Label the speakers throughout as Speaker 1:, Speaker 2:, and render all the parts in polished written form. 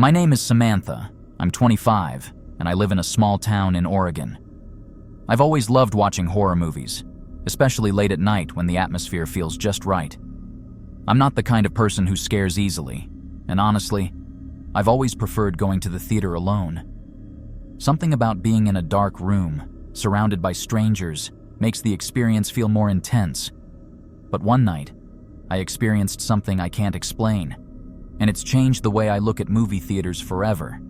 Speaker 1: My name is Samantha. I'm 25, and I live in a small town in Oregon. I've always loved watching horror movies, especially late at night when the atmosphere feels just right. I'm not the kind of person who scares easily, and honestly, I've always preferred going to the theater alone. Something about being in a dark room, surrounded by strangers, makes the experience feel more intense. But one night, I experienced something I can't explain, and it's changed the way I look at movie theaters forever.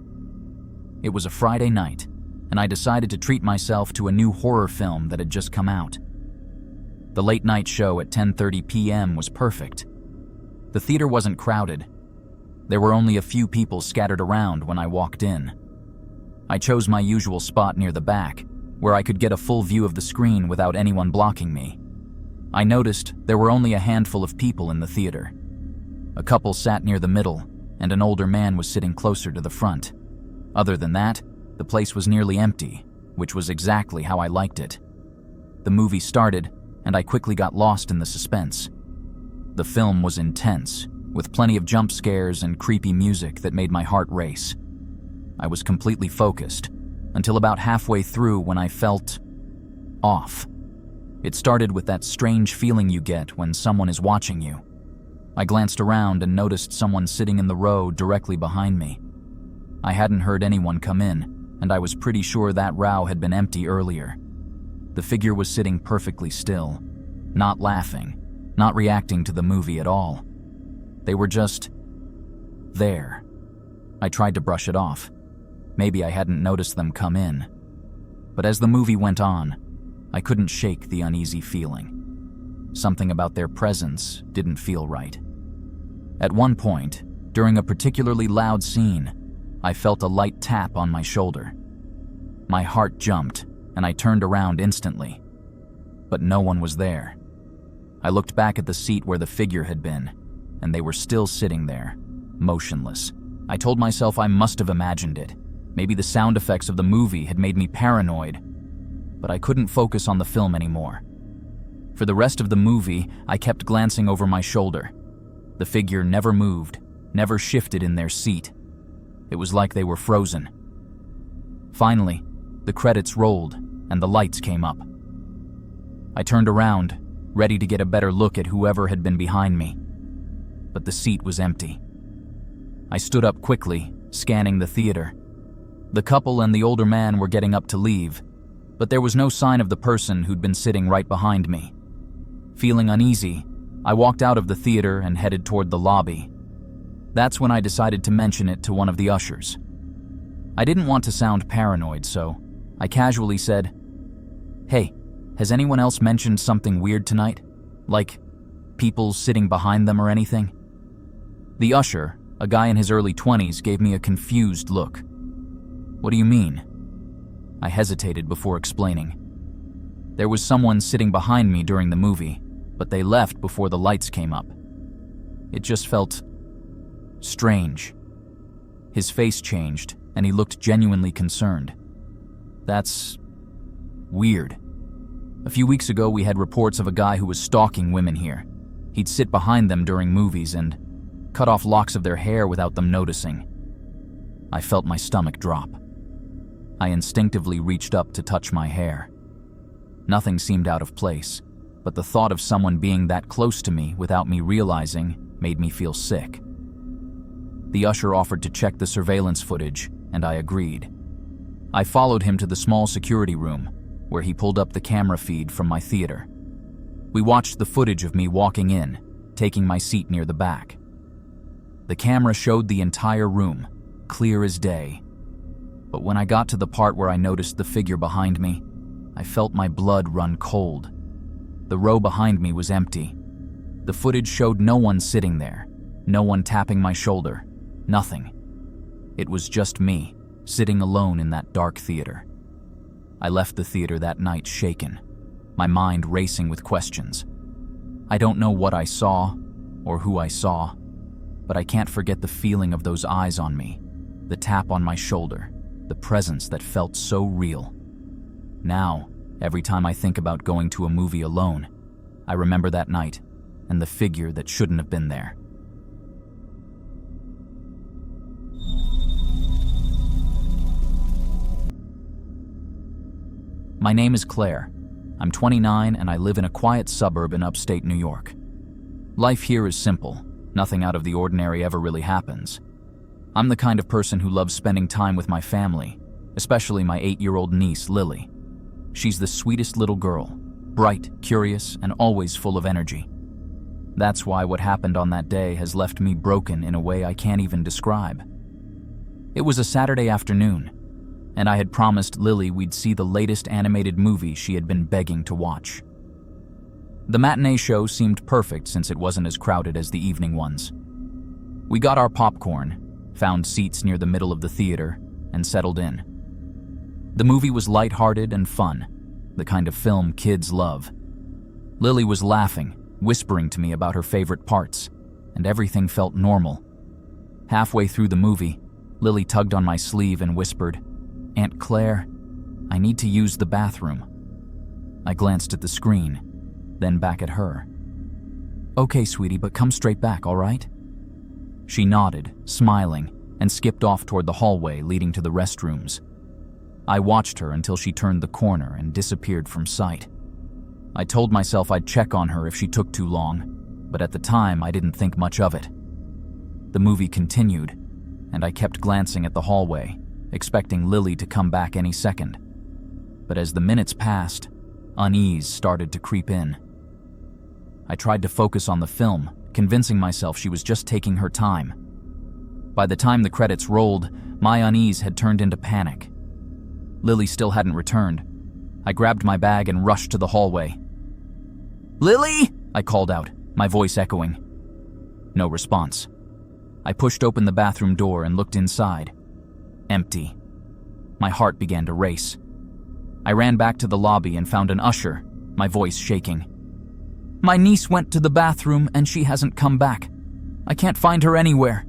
Speaker 1: It was a Friday night, and I decided to treat myself to a new horror film that had just come out. The late-night show at 10:30 p.m. was perfect. The theater wasn't crowded. There were only a few people scattered around when I walked in. I chose my usual spot near the back, where I could get a full view of the screen without anyone blocking me. I noticed there were only a handful of people in the theater. A couple sat near the middle, and an older man was sitting closer to the front. Other than that, the place was nearly empty, which was exactly how I liked it. The movie started, and I quickly got lost in the suspense. The film was intense, with plenty of jump scares and creepy music that made my heart race. I was completely focused, until about halfway through when I felt off. It started with that strange feeling you get when someone is watching you. I glanced around and noticed someone sitting in the row directly behind me. I hadn't heard anyone come in, and I was pretty sure that row had been empty earlier. The figure was sitting perfectly still, not laughing, not reacting to the movie at all. They were just there. I tried to brush it off. Maybe I hadn't noticed them come in. But as the movie went on, I couldn't shake the uneasy feeling. Something about their presence didn't feel right. At one point, during a particularly loud scene, I felt a light tap on my shoulder. My heart jumped, and I turned around instantly. But no one was there. I looked back at the seat where the figure had been, and they were still sitting there, motionless. I told myself I must have imagined it. Maybe the sound effects of the movie had made me paranoid, but I couldn't focus on the film anymore. For the rest of the movie, I kept glancing over my shoulder. The figure never moved, never shifted in their seat. It was like they were frozen. Finally, the credits rolled and the lights came up. I turned around, ready to get a better look at whoever had been behind me, but the seat was empty. I stood up quickly, scanning the theater. The couple and the older man were getting up to leave, but there was no sign of the person who'd been sitting right behind me. Feeling uneasy, I walked out of the theater and headed toward the lobby. That's when I decided to mention it to one of the ushers. I didn't want to sound paranoid, so I casually said, "Hey, has anyone else mentioned something weird tonight? Like people sitting behind them or anything?" The usher, a guy in his early 20s, gave me a confused look. "What do you mean?" I hesitated before explaining. There was someone sitting behind me during the movie, but they left before the lights came up. It just felt strange. His face changed, and he looked genuinely concerned. "That's weird. A few weeks ago, we had reports of a guy who was stalking women here. He'd sit behind them during movies and cut off locks of their hair without them noticing." I felt my stomach drop. I instinctively reached up to touch my hair. Nothing seemed out of place, but the thought of someone being that close to me without me realizing made me feel sick. The usher offered to check the surveillance footage, and I agreed. I followed him to the small security room, where he pulled up the camera feed from my theater. We watched the footage of me walking in, taking my seat near the back. The camera showed the entire room, clear as day. But when I got to the part where I noticed the figure behind me, I felt my blood run cold. The row behind me was empty. The footage showed no one sitting there, no one tapping my shoulder, nothing. It was just me, sitting alone in that dark theater. I left the theater that night shaken, my mind racing with questions. I don't know what I saw or who I saw, but I can't forget the feeling of those eyes on me, the tap on my shoulder, the presence that felt so real. Now, every time I think about going to a movie alone, I remember that night and the figure that shouldn't have been there. My name is Claire. I'm 29 and I live in a quiet suburb in upstate New York. Life here is simple. Nothing out of the ordinary ever really happens. I'm the kind of person who loves spending time with my family, especially my 8-year-old niece, Lily. She's the sweetest little girl, bright, curious, and always full of energy. That's why what happened on that day has left me broken in a way I can't even describe. It was a Saturday afternoon, and I had promised Lily we'd see the latest animated movie she had been begging to watch. The matinee show seemed perfect since it wasn't as crowded as the evening ones. We got our popcorn, found seats near the middle of the theater, and settled in. The movie was lighthearted and fun, the kind of film kids love. Lily was laughing, whispering to me about her favorite parts, and everything felt normal. Halfway through the movie, Lily tugged on my sleeve and whispered, "Aunt Claire, I need to use the bathroom." I glanced at the screen, then back at her. "Okay, sweetie, but come straight back, all right?" She nodded, smiling, and skipped off toward the hallway leading to the restrooms. I watched her until she turned the corner and disappeared from sight. I told myself I'd check on her if she took too long, but at the time I didn't think much of it. The movie continued, and I kept glancing at the hallway, expecting Lily to come back any second. But as the minutes passed, unease started to creep in. I tried to focus on the film, convincing myself she was just taking her time. By the time the credits rolled, my unease had turned into panic. Lily still hadn't returned. I grabbed my bag and rushed to the hallway. "Lily!" I called out, my voice echoing. No response. I pushed open the bathroom door and looked inside. Empty. My heart began to race. I ran back to the lobby and found an usher, my voice shaking. "My niece went to the bathroom and she hasn't come back. I can't find her anywhere."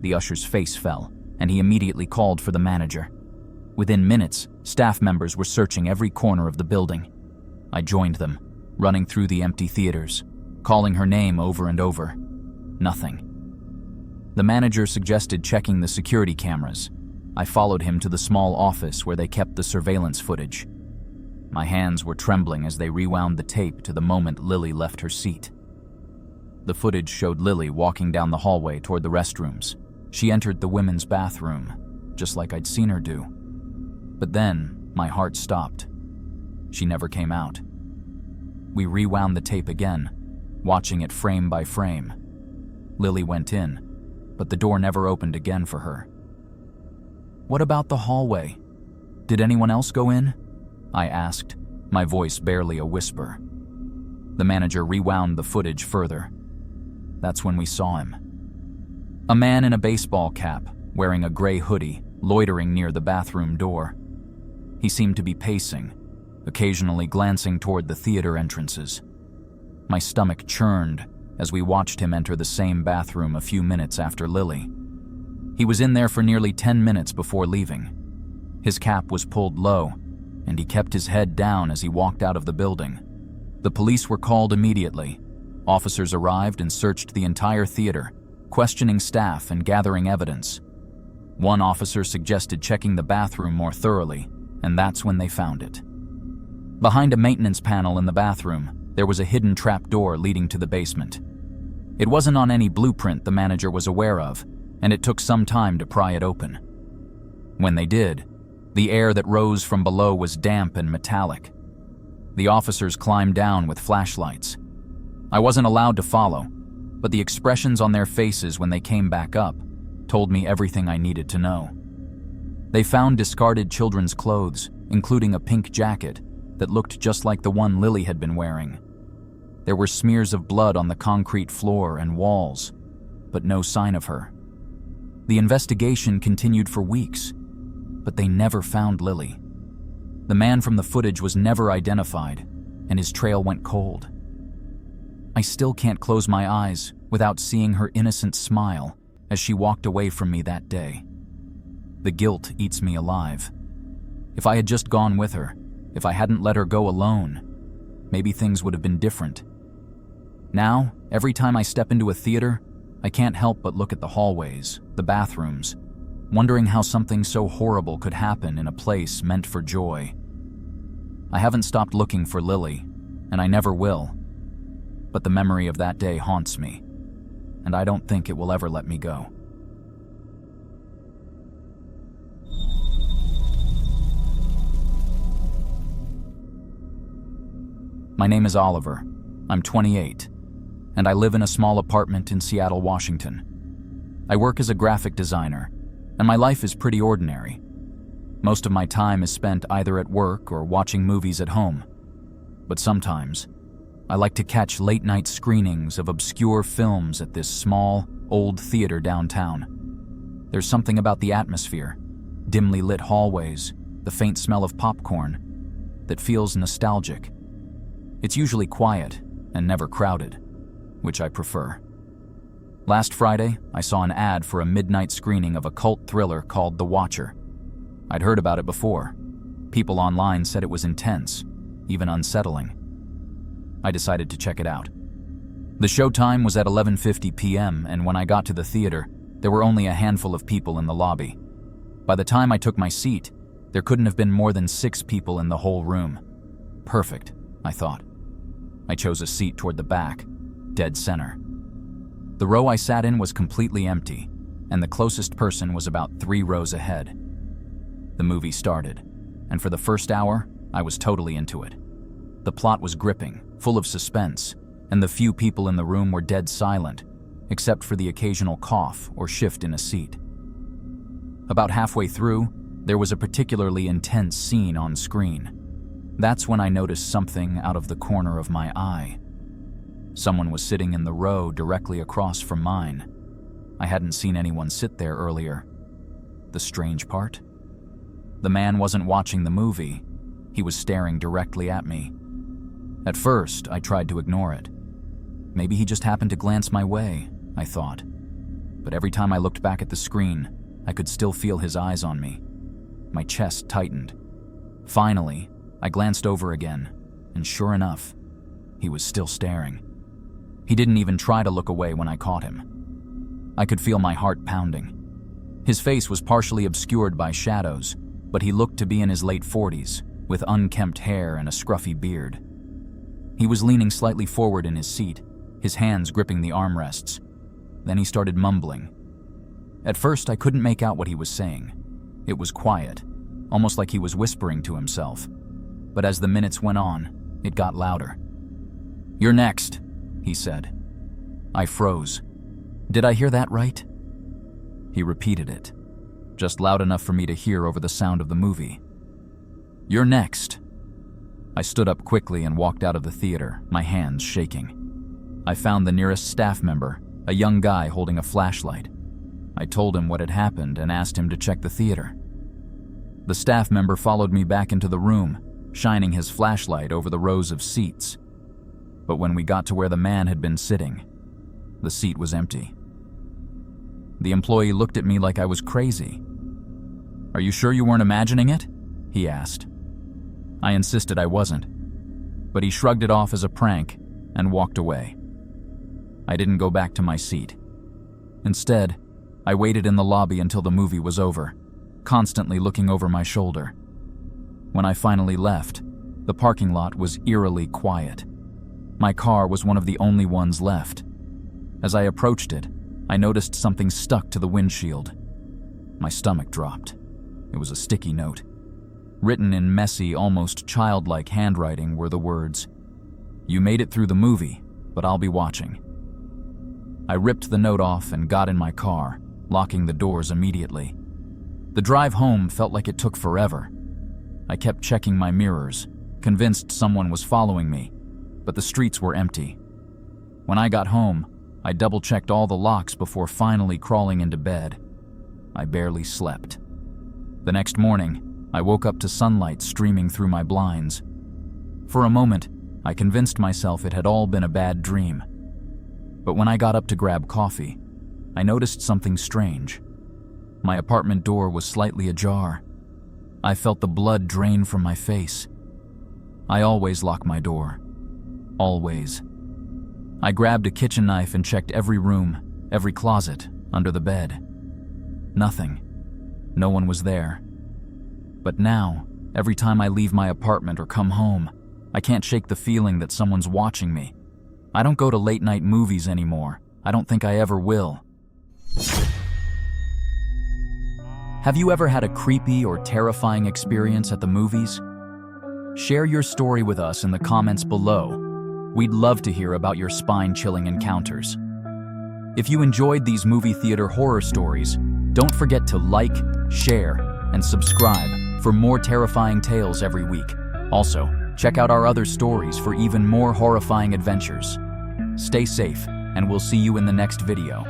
Speaker 1: The usher's face fell, and he immediately called for the manager. Within minutes, staff members were searching every corner of the building. I joined them, running through the empty theaters, calling her name over and over. Nothing. The manager suggested checking the security cameras. I followed him to the small office where they kept the surveillance footage. My hands were trembling as they rewound the tape to the moment Lily left her seat. The footage showed Lily walking down the hallway toward the restrooms. She entered the women's bathroom, just like I'd seen her do. But then, my heart stopped. She never came out. We rewound the tape again, watching it frame by frame. Lily went in, but the door never opened again for her. "What about the hallway? Did anyone else go in?" I asked, my voice barely a whisper. The manager rewound the footage further. That's when we saw him. A man in a baseball cap, wearing a gray hoodie, loitering near the bathroom door. He seemed to be pacing, occasionally glancing toward the theater entrances. My stomach churned as we watched him enter the same bathroom a few minutes after Lily. He was in there for nearly 10 minutes before leaving. His cap was pulled low, and he kept his head down as he walked out of the building. The police were called immediately. Officers arrived and searched the entire theater, questioning staff and gathering evidence. One officer suggested checking the bathroom more thoroughly, and that's when they found it. Behind a maintenance panel in the bathroom, there was a hidden trap door leading to the basement. It wasn't on any blueprint the manager was aware of, and it took some time to pry it open. When they did, the air that rose from below was damp and metallic. The officers climbed down with flashlights. I wasn't allowed to follow, but the expressions on their faces when they came back up told me everything I needed to know. They found discarded children's clothes, including a pink jacket that looked just like the one Lily had been wearing. There were smears of blood on the concrete floor and walls, but no sign of her. The investigation continued for weeks, but they never found Lily. The man from the footage was never identified, and his trail went cold. I still can't close my eyes without seeing her innocent smile as she walked away from me that day. The guilt eats me alive. If I had just gone with her, if I hadn't let her go alone, maybe things would have been different. Now, every time I step into a theater, I can't help but look at the hallways, the bathrooms, wondering how something so horrible could happen in a place meant for joy. I haven't stopped looking for Lily, and I never will. But the memory of that day haunts me, and I don't think it will ever let me go. My name is Oliver. I'm 28, and I live in a small apartment in Seattle, Washington. I work as a graphic designer, and my life is pretty ordinary. Most of my time is spent either at work or watching movies at home. But sometimes, I like to catch late-night screenings of obscure films at this small, old theater downtown. There's something about the atmosphere, dimly lit hallways, the faint smell of popcorn, that feels nostalgic. It's usually quiet and never crowded, which I prefer. Last Friday, I saw an ad for a midnight screening of a cult thriller called The Watcher. I'd heard about it before. People online said it was intense, even unsettling. I decided to check it out. The showtime was at 11:50 p.m., and when I got to the theater, there were only a handful of people in the lobby. By the time I took my seat, there couldn't have been more than 6 people in the whole room. Perfect, I thought. I chose a seat toward the back, dead center. The row I sat in was completely empty, and the closest person was about 3 rows ahead. The movie started, and for the first hour, I was totally into it. The plot was gripping, full of suspense, and the few people in the room were dead silent, except for the occasional cough or shift in a seat. About halfway through, there was a particularly intense scene on screen. That's when I noticed something out of the corner of my eye. Someone was sitting in the row directly across from mine. I hadn't seen anyone sit there earlier. The strange part? The man wasn't watching the movie. He was staring directly at me. At first, I tried to ignore it. Maybe he just happened to glance my way, I thought. But every time I looked back at the screen, I could still feel his eyes on me. My chest tightened. Finally, I glanced over again, and sure enough, he was still staring. He didn't even try to look away when I caught him. I could feel my heart pounding. His face was partially obscured by shadows, but he looked to be in his late 40s, with unkempt hair and a scruffy beard. He was leaning slightly forward in his seat, his hands gripping the armrests. Then he started mumbling. At first, I couldn't make out what he was saying. It was quiet, almost like he was whispering to himself. But as the minutes went on, it got louder. "You're next," he said. I froze. Did I hear that right? He repeated it, just loud enough for me to hear over the sound of the movie. "You're next." I stood up quickly and walked out of the theater, my hands shaking. I found the nearest staff member, a young guy holding a flashlight. I told him what had happened and asked him to check the theater. The staff member followed me back into the room, shining his flashlight over the rows of seats. But when we got to where the man had been sitting, the seat was empty. The employee looked at me like I was crazy. "Are you sure you weren't imagining it?" he asked. I insisted I wasn't, but he shrugged it off as a prank and walked away. I didn't go back to my seat. Instead, I waited in the lobby until the movie was over, constantly looking over my shoulder. When I finally left, the parking lot was eerily quiet. My car was one of the only ones left. As I approached it, I noticed something stuck to the windshield. My stomach dropped. It was a sticky note. Written in messy, almost childlike handwriting were the words, "You made it through the movie, but I'll be watching." I ripped the note off and got in my car, locking the doors immediately. The drive home felt like it took forever. I kept checking my mirrors, convinced someone was following me, but the streets were empty. When I got home, I double-checked all the locks before finally crawling into bed. I barely slept. The next morning, I woke up to sunlight streaming through my blinds. For a moment, I convinced myself it had all been a bad dream. But when I got up to grab coffee, I noticed something strange. My apartment door was slightly ajar. I felt the blood drain from my face. I always lock my door. Always. I grabbed a kitchen knife and checked every room, every closet, under the bed. Nothing. No one was there. But now, Every time I leave my apartment or come home, I can't shake the feeling that someone's watching me. I don't go to late-night movies anymore. I don't think I ever will. Have you ever had a creepy or terrifying experience at the movies? Share your story with us in the comments below. We'd love to hear about your spine-chilling encounters. If you enjoyed these movie theater horror stories, don't forget to like, share, and subscribe for more terrifying tales every week. Also, check out our other stories for even more horrifying adventures. Stay safe, and we'll see you in the next video.